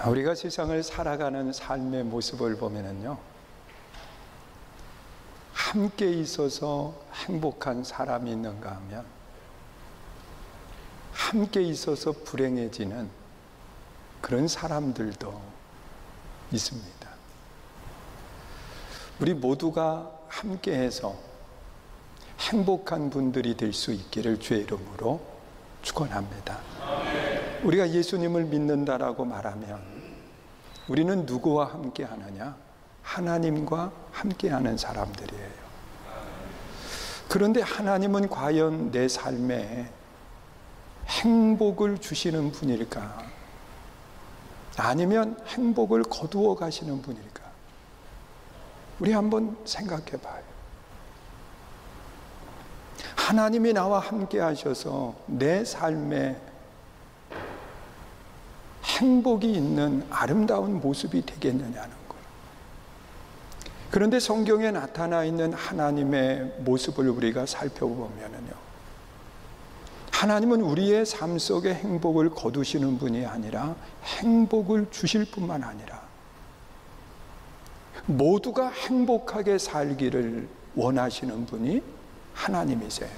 우리가 세상을 살아가는 삶의 모습을 보면은요, 함께 있어서 행복한 사람이 있는가 하면 함께 있어서 불행해지는 그런 사람들도 있습니다. 우리 모두가 함께해서 행복한 분들이 될 수 있기를 주의 이름으로 축원합니다. 우리가 예수님을 믿는다라고 말하면 우리는 누구와 함께 하느냐? 하나님과 함께하는 사람들이에요. 그런데 하나님은 과연 내 삶에 행복을 주시는 분일까? 아니면 행복을 거두어 가시는 분일까? 우리 한번 생각해 봐요. 하나님이 나와 함께 하셔서 내 삶에 행복이 있는 아름다운 모습이 되겠느냐는 것. 그런데 성경에 나타나 있는 하나님의 모습을 우리가 살펴보면요, 하나님은 우리의 삶 속에 행복을 거두시는 분이 아니라 행복을 주실 뿐만 아니라 모두가 행복하게 살기를 원하시는 분이 하나님이세요.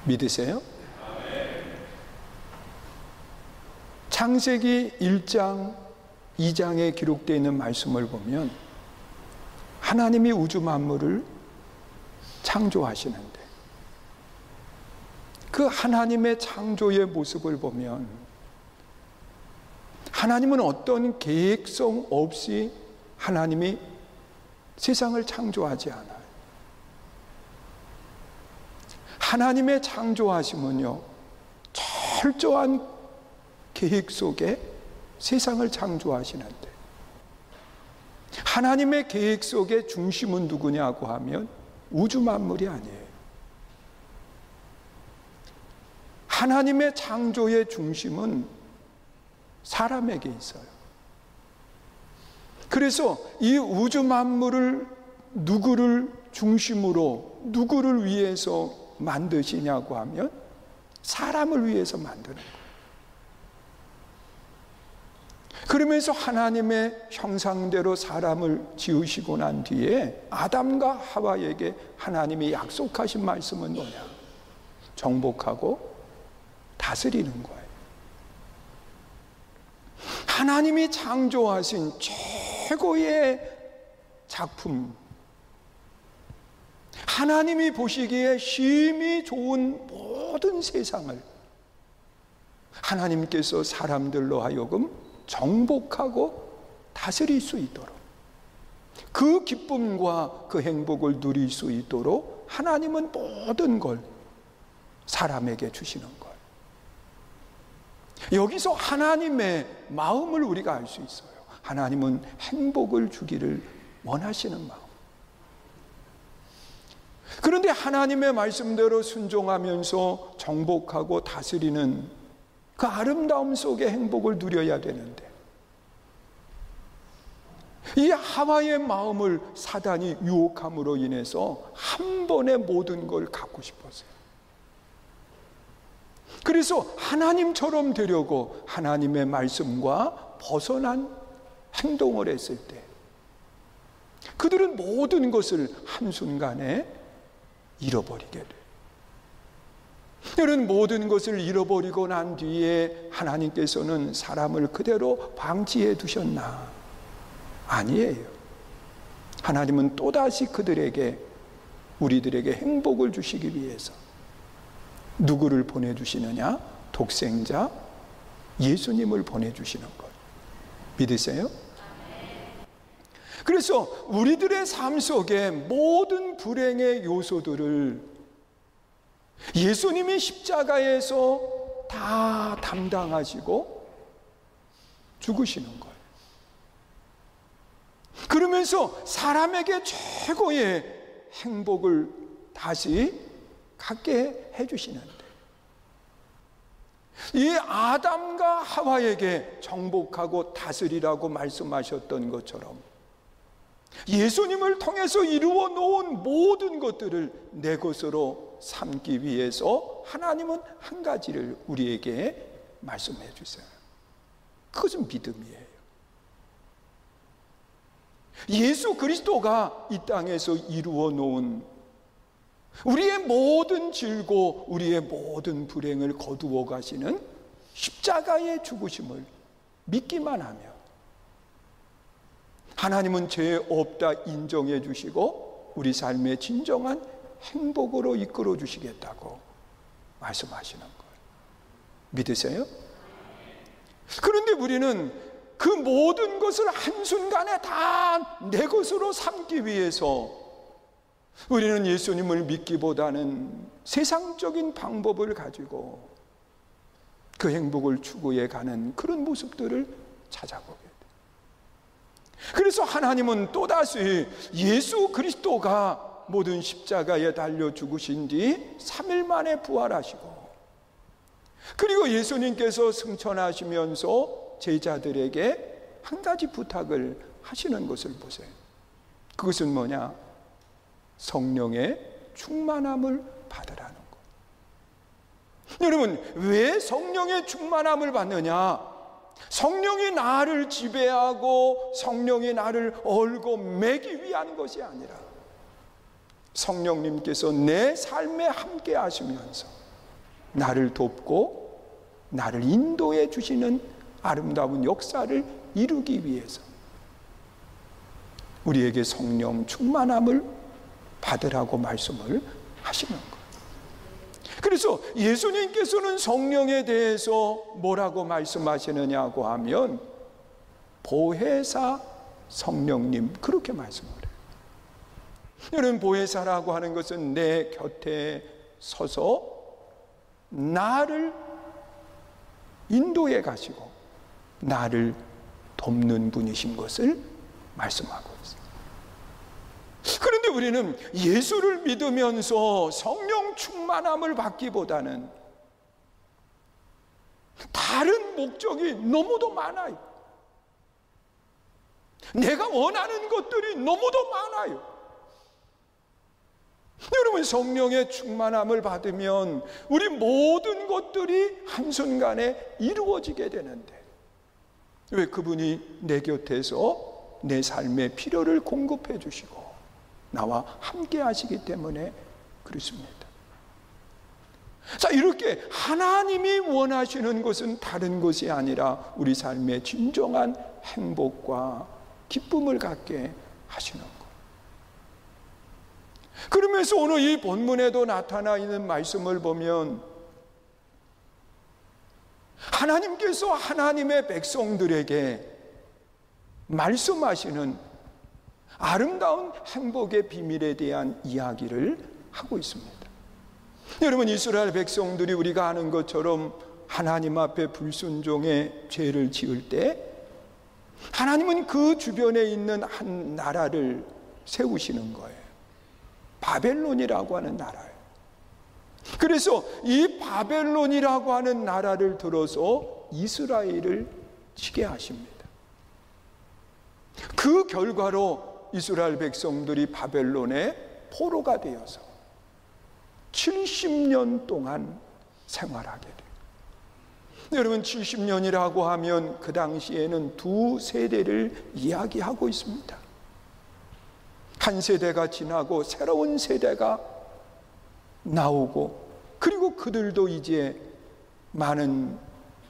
믿으세요? 창세기 1장, 2장에 기록되어 있는 말씀을 보면 하나님이 우주 만물을 창조하시는데 그 하나님의 창조의 모습을 보면 하나님은 어떤 계획성 없이 하나님이 세상을 창조하지 않아요. 하나님의 창조하심은요, 철저한 계획 속에 세상을 창조하시는데 하나님의 계획 속의 중심은 누구냐고 하면 우주 만물이 아니에요. 하나님의 창조의 중심은 사람에게 있어요. 그래서 이 우주 만물을 누구를 중심으로 누구를 위해서 만드시냐고 하면 사람을 위해서 만드는 거예요. 그러면서 하나님의 형상대로 사람을 지으시고 난 뒤에 아담과 하와에게 하나님이 약속하신 말씀은 뭐냐? 정복하고 다스리는 거예요. 하나님이 창조하신 최고의 작품, 하나님이 보시기에 심히 좋은 모든 세상을 하나님께서 사람들로 하여금 정복하고 다스릴 수 있도록, 그 기쁨과 그 행복을 누릴 수 있도록 하나님은 모든 걸 사람에게 주시는 거예요. 여기서 하나님의 마음을 우리가 알 수 있어요. 하나님은 행복을 주기를 원하시는 마음. 그런데 하나님의 말씀대로 순종하면서 정복하고 다스리는 그 아름다움 속에 행복을 누려야 되는데 이 하와의 마음을 사단이 유혹함으로 인해서 한 번에 모든 걸 갖고 싶었어요. 그래서 하나님처럼 되려고 하나님의 말씀과 벗어난 행동을 했을 때 그들은 모든 것을 한순간에 잃어버리게 돼요. 이런 모든 것을 잃어버리고 난 뒤에 하나님께서는 사람을 그대로 방치해 두셨나? 아니에요. 하나님은 또다시 그들에게, 우리들에게 행복을 주시기 위해서 누구를 보내주시느냐? 독생자 예수님을 보내주시는 것. 믿으세요? 그래서 우리들의 삶 속에 모든 불행의 요소들을 예수님이 십자가에서 다 담당하시고 죽으시는 거예요. 그러면서 사람에게 최고의 행복을 다시 갖게 해주시는데 이 아담과 하와에게 정복하고 다스리라고 말씀하셨던 것처럼 예수님을 통해서 이루어 놓은 모든 것들을 내 것으로 삼기 위해서 하나님은 한 가지를 우리에게 말씀해 주세요. 그것은 믿음이에요. 예수 그리스도가 이 땅에서 이루어 놓은 우리의 모든 질고 우리의 모든 불행을 거두어 가시는 십자가의 죽으심을 믿기만 하면 하나님은 죄 없다 인정해 주시고 우리 삶의 진정한 행복으로 이끌어 주시겠다고 말씀하시는 거예요. 믿으세요? 그런데 우리는 그 모든 것을 한순간에 다 내 것으로 삼기 위해서 우리는 예수님을 믿기보다는 세상적인 방법을 가지고 그 행복을 추구해 가는 그런 모습들을 찾아보게 돼요. 그래서 하나님은 또다시 예수 그리스도가 모든 십자가에 달려 죽으신 뒤 3일 만에 부활하시고, 그리고 예수님께서 승천하시면서 제자들에게 한 가지 부탁을 하시는 것을 보세요. 그것은 뭐냐? 성령의 충만함을 받으라는 것. 여러분, 왜 성령의 충만함을 받느냐? 성령이 나를 지배하고 성령이 나를 얽어 매기 위한 것이 아니라 성령님께서 내 삶에 함께 하시면서 나를 돕고 나를 인도해 주시는 아름다운 역사를 이루기 위해서 우리에게 성령 충만함을 받으라고 말씀을 하시는 거예요. 그래서 예수님께서는 성령에 대해서 뭐라고 말씀하시느냐고 하면 보혜사 성령님, 그렇게 말씀을 해요. 여러분, 보혜사라고 하는 것은 내 곁에 서서 나를 인도해 가시고 나를 돕는 분이신 것을 말씀하고 있습니다. 그런데 우리는 예수를 믿으면서 성령 충만함을 받기보다는 다른 목적이 너무도 많아요. 내가 원하는 것들이 너무도 많아요. 여러분, 성령의 충만함을 받으면 우리 모든 것들이 한순간에 이루어지게 되는데 왜? 그분이 내 곁에서 내 삶의 필요를 공급해 주시고 나와 함께 하시기 때문에 그렇습니다. 자, 이렇게 하나님이 원하시는 것은 다른 것이 아니라 우리 삶의 진정한 행복과 기쁨을 갖게 하시는 것. 그러면서 오늘 이 본문에도 나타나 있는 말씀을 보면 하나님께서 하나님의 백성들에게 말씀하시는 아름다운 행복의 비밀에 대한 이야기를 하고 있습니다. 여러분, 이스라엘 백성들이 우리가 아는 것처럼 하나님 앞에 불순종의 죄를 지을 때 하나님은 그 주변에 있는 한 나라를 세우시는 거예요. 바벨론이라고 하는 나라예요. 그래서 이 바벨론이라고 하는 나라를 들어서 이스라엘을 치게 하십니다. 그 결과로 이스라엘 백성들이 바벨론의 포로가 되어서 70년 동안 생활하게 돼요. 여러분, 70년이라고 하면 그 당시에는 두 세대를 이야기하고 있습니다. 한 세대가 지나고 새로운 세대가 나오고, 그리고 그들도 이제 많은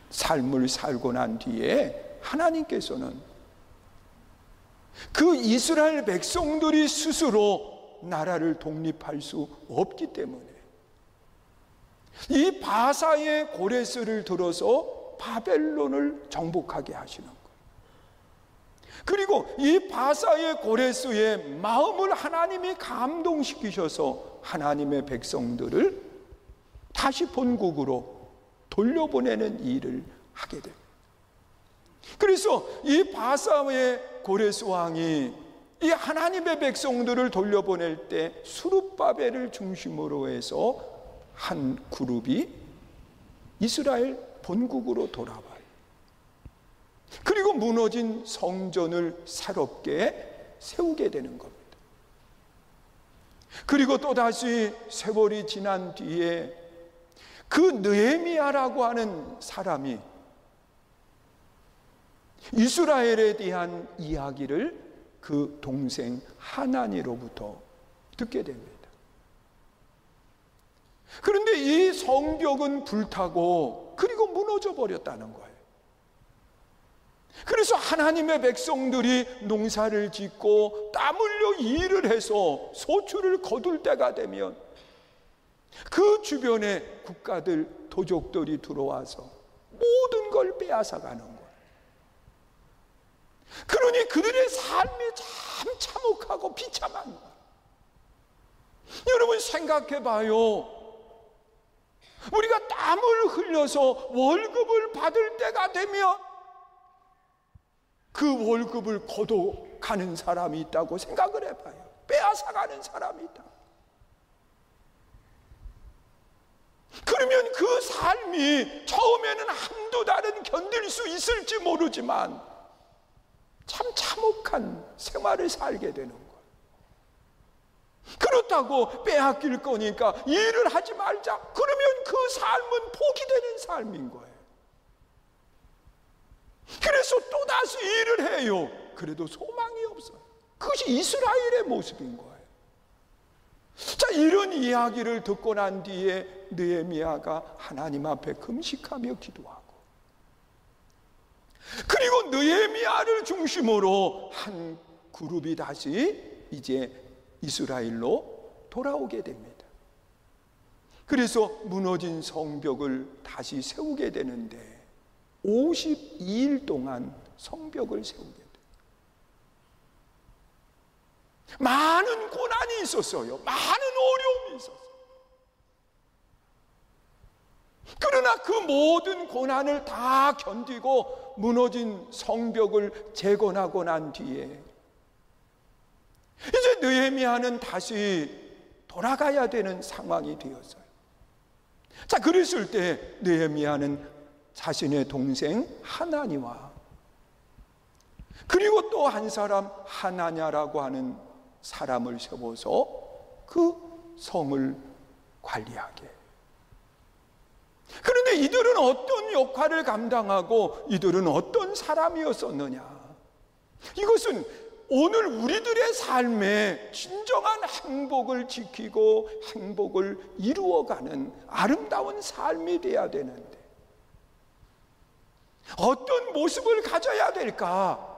삶을 살고 난 뒤에 하나님께서는 그 이스라엘 백성들이 스스로 나라를 독립할 수 없기 때문에 이 바사의 고레스를 들어서 바벨론을 정복하게 하시는 거예요. 그리고 이 바사의 고레스의 마음을 하나님이 감동시키셔서 하나님의 백성들을 다시 본국으로 돌려보내는 일을 하게 됩니다. 그래서 이 바사의 고레스 왕이 이 하나님의 백성들을 돌려보낼 때 수룹바벨을 중심으로 해서 한 그룹이 이스라엘 본국으로 돌아와요. 그리고 무너진 성전을 새롭게 세우게 되는 겁니다. 그리고 또다시 세월이 지난 뒤에 그 느헤미야라고 하는 사람이 이스라엘에 대한 이야기를 그 동생 하나니로부터 듣게 됩니다. 그런데 이 성벽은 불타고 그리고 무너져 버렸다는 거예요. 그래서 하나님의 백성들이 농사를 짓고 땀 흘려 일을 해서 소출을 거둘 때가 되면 그 주변에 국가들, 도적들이 들어와서 모든 걸 빼앗아가는 거예요. 그러니 그들의 삶이 참 참혹하고 비참한 거예요. 여러분 생각해 봐요. 우리가 땀을 흘려서 월급을 받을 때가 되면 그 월급을 거둬가는 사람이 있다고 생각을 해봐요. 빼앗아가는 사람이 있다. 그러면 그 삶이 처음에는 한두 달은 견딜 수 있을지 모르지만 참 참혹한 생활을 살게 되는 거예요. 그렇다고 빼앗길 거니까 일을 하지 말자. 그러면 그 삶은 포기되는 삶인 거예요. 그래서 또다시 일을 해요. 그래도 소망이 없어요. 그것이 이스라엘의 모습인 거예요. 자, 이런 이야기를 듣고 난 뒤에 느헤미야가 하나님 앞에 금식하며 기도하고, 그리고 느헤미야를 중심으로 한 그룹이 다시 이제 이스라엘로 돌아오게 됩니다. 그래서 무너진 성벽을 다시 세우게 되는데 52일 동안 성벽을 세우게 돼요. 많은 고난이 있었어요. 많은 어려움이 있었어요. 그러나 그 모든 고난을 다 견디고 무너진 성벽을 재건하고 난 뒤에 이제 느헤미야는 다시 돌아가야 되는 상황이 되었어요. 자, 그랬을 때 느헤미야는 자신의 동생 하나니와 그리고 또 한 사람 하나냐라고 하는 사람을 세워서 그 성을 관리하게. 그런데 이들은 어떤 역할을 감당하고 이들은 어떤 사람이었었느냐? 이것은 오늘 우리들의 삶에 진정한 행복을 지키고 행복을 이루어가는 아름다운 삶이 되어야 되는데 어떤 모습을 가져야 될까?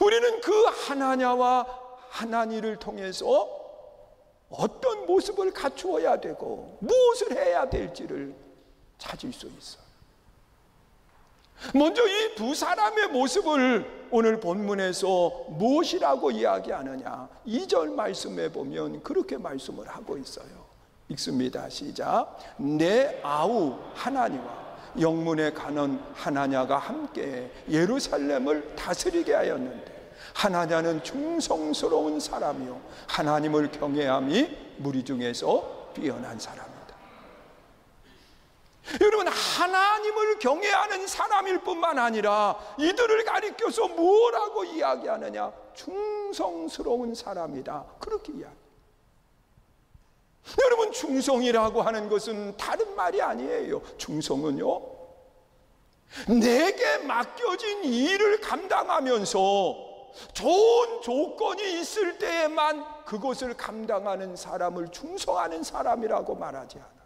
우리는 그 하나냐와 하나니를 통해서 어떤 모습을 갖추어야 되고 무엇을 해야 될지를 찾을 수 있어요. 먼저 이 두 사람의 모습을 오늘 본문에서 무엇이라고 이야기하느냐? 2절 말씀에 보면 그렇게 말씀을 하고 있어요. 읽습니다. 시작. 내 아우 하나니와 영문에 가는 하나냐가 함께 예루살렘을 다스리게 하였는데 하나냐는 충성스러운 사람이요 하나님을 경외함이 무리 중에서 뛰어난 사람이다. 여러분, 하나님을 경외하는 사람일 뿐만 아니라 이들을 가리켜서 뭐라고 이야기하느냐? 충성스러운 사람이다. 그렇게 이야기해요. 여러분, 충성이라고 하는 것은 다른 말이 아니에요. 충성은요, 내게 맡겨진 일을 감당하면서 좋은 조건이 있을 때에만 그것을 감당하는 사람을 충성하는 사람이라고 말하지 않아요.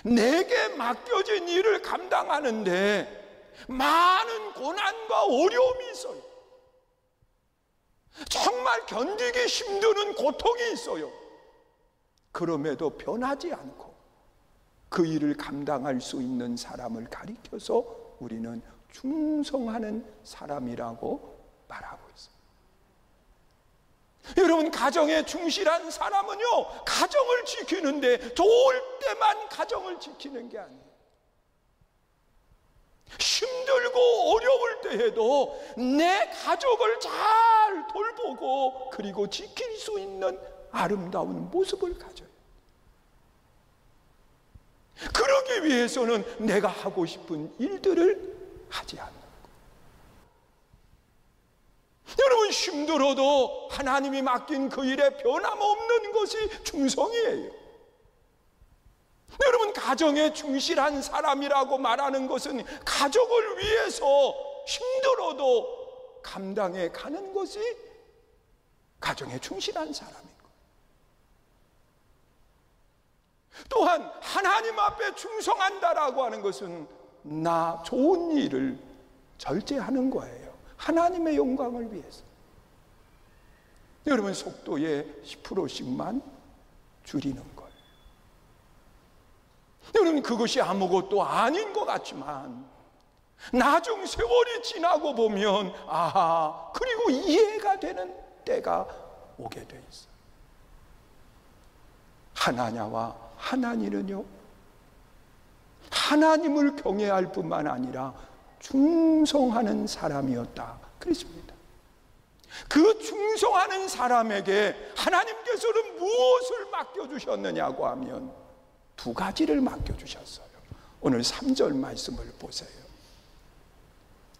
내게 맡겨진 일을 감당하는데 많은 고난과 어려움이 있어요. 정말 견디기 힘드는 고통이 있어요. 그럼에도 변하지 않고 그 일을 감당할 수 있는 사람을 가리켜서 우리는 충성하는 사람이라고 말하고 있습니다. 여러분, 가정에 충실한 사람은요, 가정을 지키는데 좋을 때만 가정을 지키는 게 아니에요. 힘들고 어려울 때에도 내 가족을 잘 돌보고 그리고 지킬 수 있는 아름다운 모습을 가져요. 그러기 위해서는 내가 하고 싶은 일들을 하지 않는 것. 여러분, 힘들어도 하나님이 맡긴 그 일에 변함없는 것이 충성이에요. 여러분, 가정에 충실한 사람이라고 말하는 것은 가족을 위해서 힘들어도 감당해 가는 것이 가정에 충실한 사람인 거예요. 또한 하나님 앞에 충성한다라고 하는 것은 나 좋은 일을 절제하는 거예요. 하나님의 영광을 위해서. 여러분, 속도의 10%씩만 줄이는 거예요. 여러분, 그것이 아무것도 아닌 것 같지만 나중 세월이 지나고 보면 그리고 이해가 되는 때가 오게 돼 있어요. 하나냐와 하나니는요, 하나님을 경외할 뿐만 아니라 충성하는 사람이었다 그랬습니다. 그 충성하는 사람에게 하나님께서는 무엇을 맡겨주셨느냐고 하면 두 가지를 맡겨주셨어요. 오늘 3절 말씀을 보세요.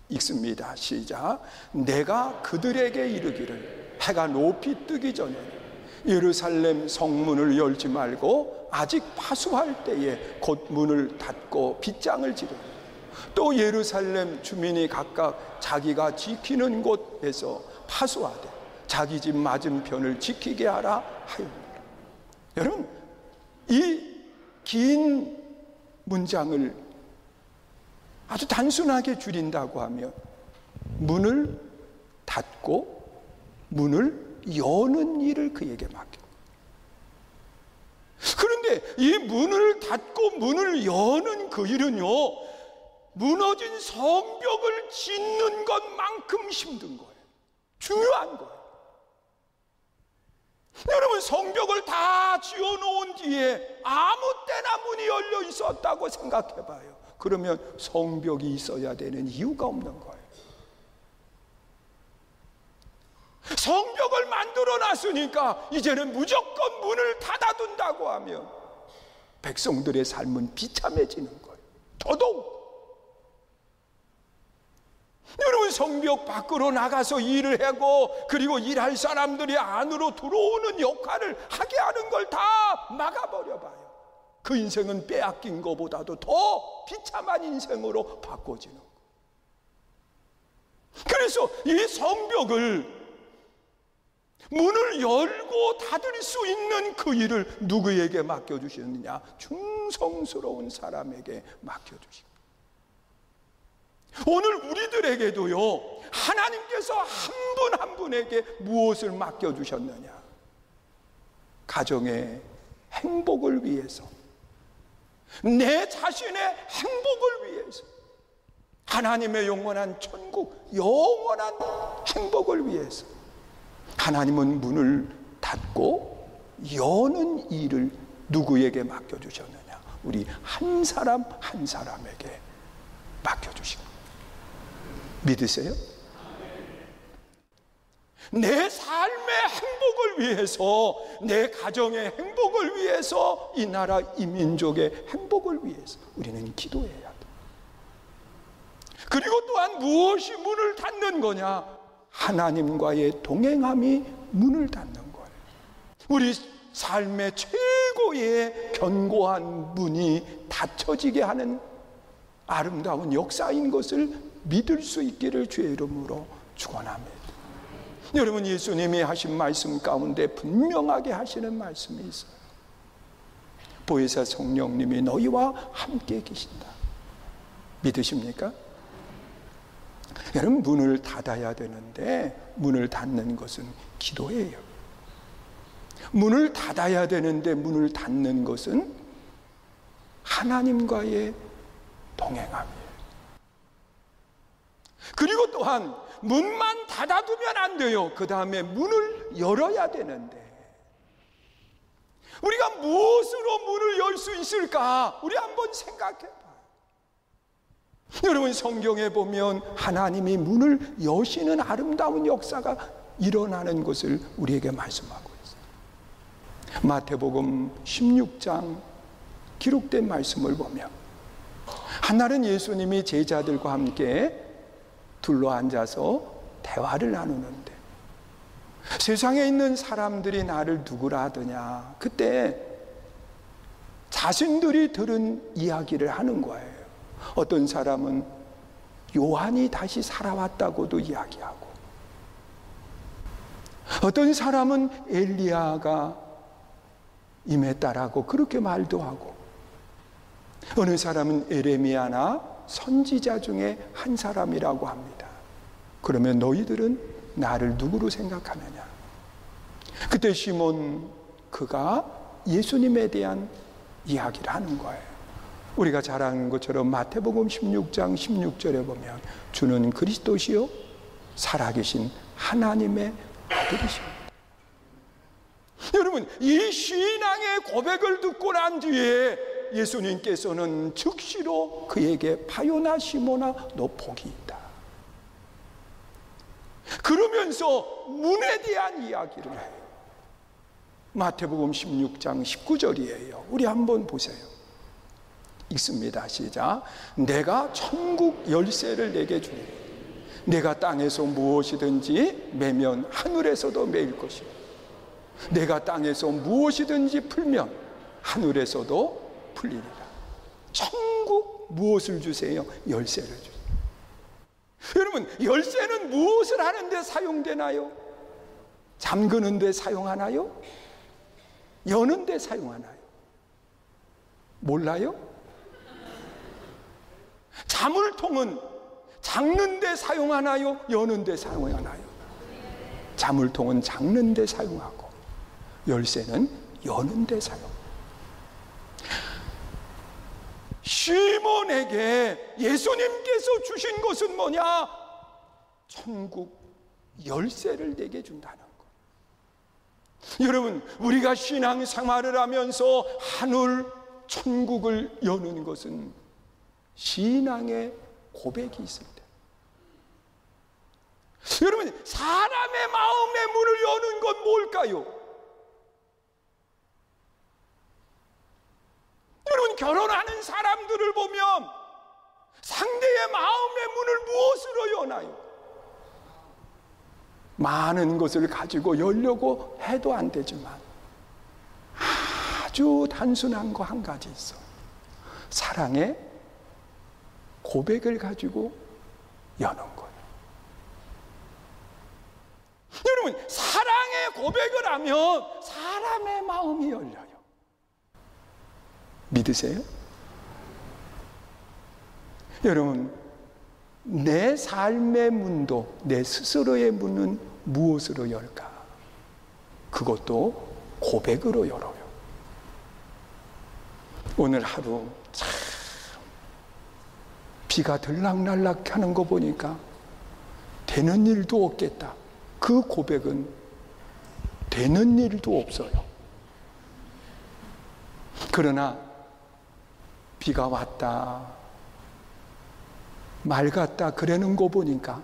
읽습니다. 시작. 내가 그들에게 이르기를 해가 높이 뜨기 전에 예루살렘 성문을 열지 말고 아직 파수할 때에 곧 문을 닫고 빗장을 지르고 또 예루살렘 주민이 각각 자기가 지키는 곳에서 파수하되 자기 집 맞은편을 지키게 하라 하였느니라. 여러분, 이 긴 문장을 아주 단순하게 줄인다고 하면 문을 닫고 문을 여는 일을 그에게 맡겨. 그런데 이 문을 닫고 문을 여는 그 일은요, 무너진 성벽을 짓는 것만큼 힘든 거예요. 중요한 거예요. 여러분, 성벽을 다 지어놓은 뒤에 아무 때나 문이 열려 있었다고 생각해봐요. 그러면 성벽이 있어야 되는 이유가 없는 거예요. 성벽을 만들어 놨으니까 이제는 무조건 문을 닫아둔다고 하면 백성들의 삶은 비참해지는 거예요. 더더욱. 여러분, 성벽 밖으로 나가서 일을 하고 그리고 일할 사람들이 안으로 들어오는 역할을 하게 하는 걸 다 막아버려 봐요. 그 인생은 빼앗긴 것보다도 더 비참한 인생으로 바꿔지는 거예요. 그래서 이 성벽을 문을 열고 닫을 수 있는 그 일을 누구에게 맡겨주셨느냐? 충성스러운 사람에게 맡겨주십니다. 오늘 우리들에게도요, 하나님께서 한 분 한 분에게 무엇을 맡겨주셨느냐? 가정의 행복을 위해서, 내 자신의 행복을 위해서, 하나님의 영원한 천국, 영원한 행복을 위해서 하나님은 문을 닫고 여는 일을 누구에게 맡겨주셨느냐? 우리 한 사람 한 사람에게 맡겨주시고. 믿으세요? 내 삶의 행복을 위해서, 내 가정의 행복을 위해서, 이 나라 이 민족의 행복을 위해서 우리는 기도해야 돼. 그리고 또한 무엇이 문을 닫는 거냐? 하나님과의 동행함이 문을 닫는 거예요. 우리 삶의 최고의 견고한 문이 닫혀지게 하는 아름다운 역사인 것을 믿을 수 있기를 주의 이름으로 축원합니다. 여러분, 예수님이 하신 말씀 가운데 분명하게 하시는 말씀이 있어요. 보혜사 성령님이 너희와 함께 계신다. 믿으십니까? 여러분, 문을 닫아야 되는데 문을 닫는 것은 기도예요. 문을 닫아야 되는데 문을 닫는 것은 하나님과의 동행함이에요. 그리고 또한 문만 닫아두면 안 돼요. 그 다음에 문을 열어야 되는데 우리가 무엇으로 문을 열 수 있을까? 우리 한번 생각해 봐요. 여러분, 성경에 보면 하나님이 문을 여시는 아름다운 역사가 일어나는 것을 우리에게 말씀하고 있어요. 마태복음 16장 기록된 말씀을 보면 한날은 예수님이 제자들과 함께 둘러앉아서 대화를 나누는데 세상에 있는 사람들이 나를 누구라 하더냐? 그때 자신들이 들은 이야기를 하는 거예요. 어떤 사람은 요한이 다시 살아왔다고도 이야기하고, 어떤 사람은 엘리야가 임했다라고 그렇게 말도 하고, 어느 사람은 에레미야나 선지자 중에 한 사람이라고 합니다. 그러면 너희들은 나를 누구로 생각하느냐? 그때 시몬, 그가 예수님에 대한 이야기를 하는 거예요. 우리가 잘 아는 것처럼 마태복음 16장 16절에 보면 주는 그리스도시요 살아계신 하나님의 아들이십니다. 여러분, 이 신앙의 고백을 듣고 난 뒤에 예수님께서는 즉시로 그에게 바요나 시몬아 너 복이 있다, 그러면서 문에 대한 이야기를 해요. 마태복음 16장 19절이에요. 우리 한번 보세요. 읽습니다. 시작. 내가 천국 열쇠를 내게 주니 내가 땅에서 무엇이든지 매면 하늘에서도 매일 것이요 내가 땅에서 무엇이든지 풀면 하늘에서도 풀리리라. 천국 무엇을 주세요? 열쇠를 주세요. 여러분, 열쇠는 무엇을 하는데 사용되나요? 잠그는 데 사용하나요? 여는 데 사용하나요? 몰라요? 자물통은 잠는 데 사용하나요? 여는 데 사용하나요? 자물통은 잠는 데 사용하고 열쇠는 여는 데 사용. 시몬에게 예수님께서 주신 것은 뭐냐? 천국 열쇠를 내게 준다는 것. 여러분, 우리가 신앙생활을 하면서 하늘 천국을 여는 것은 신앙의 고백이 있을 때. 여러분, 사람의 마음의 문을 여는 건 뭘까요? 여러분, 결혼하는 사람들을 보면 상대의 마음의 문을 무엇으로 여나요? 많은 것을 가지고 열려고 해도 안 되지만 아주 단순한 거 한 가지 있어. 사랑의 고백을 가지고 여는 거예요. 여러분, 사랑의 고백을 하면 사람의 마음이 열려요. 믿으세요? 여러분, 내 삶의 문도, 내 스스로의 문은 무엇으로 열까? 그것도 고백으로 열어요. 오늘 하루 참 비가 들락날락 하는 거 보니까 되는 일도 없겠다. 그 고백은 되는 일도 없어요. 그러나 비가 왔다, 맑았다 그러는 거 보니까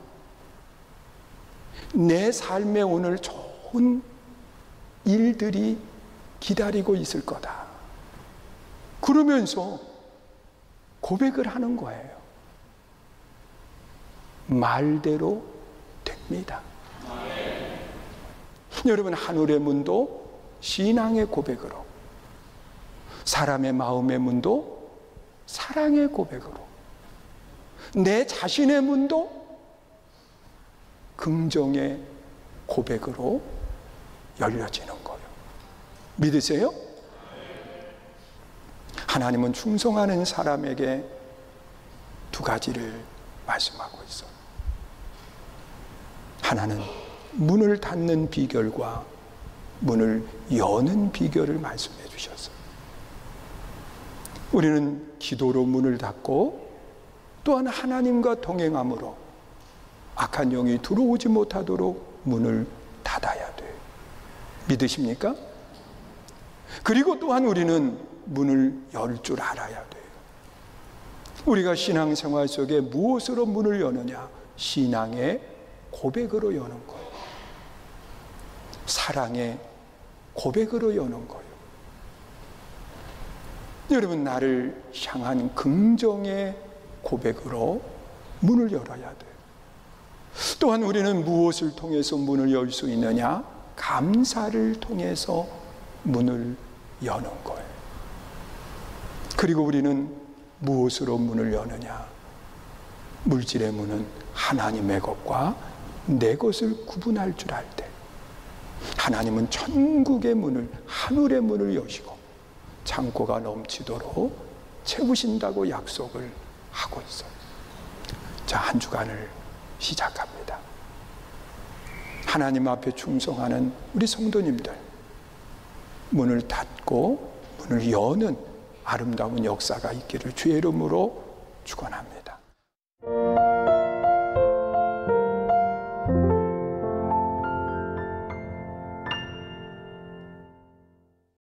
내 삶에 오늘 좋은 일들이 기다리고 있을 거다. 그러면서 고백을 하는 거예요. 말대로 됩니다. 여러분, 하늘의 문도 신앙의 고백으로, 사람의 마음의 문도 사랑의 고백으로, 내 자신의 문도 긍정의 고백으로 열려지는 거예요. 믿으세요? 하나님은 충성하는 사람에게 두 가지를 말씀하고 있어요. 하나는 문을 닫는 비결과 문을 여는 비결을 말씀해 주셨어요. 우리는 기도로 문을 닫고 또한 하나님과 동행함으로 악한 영이 들어오지 못하도록 문을 닫아야 돼요. 믿으십니까? 그리고 또한 우리는 문을 열 줄 알아야 돼요. 우리가 신앙생활 속에 무엇으로 문을 여느냐? 신앙의 고백으로 여는 거예요. 사랑의 고백으로 여는 거예요. 여러분, 나를 향한 긍정의 고백으로 문을 열어야 돼요. 또한 우리는 무엇을 통해서 문을 열 수 있느냐? 감사를 통해서 문을 여는 거예요. 그리고 우리는 무엇으로 문을 여느냐? 물질의 문은 하나님의 것과 내 것을 구분할 줄 알 때, 하나님은 천국의 문을, 하늘의 문을 여시고 창고가 넘치도록 채우신다고 약속을 하고 있어요. 자, 한 주간을 시작합니다. 하나님 앞에 충성하는 우리 성도님들, 문을 닫고 문을 여는 아름다운 역사가 있기를 주의 이름으로 축원합니다.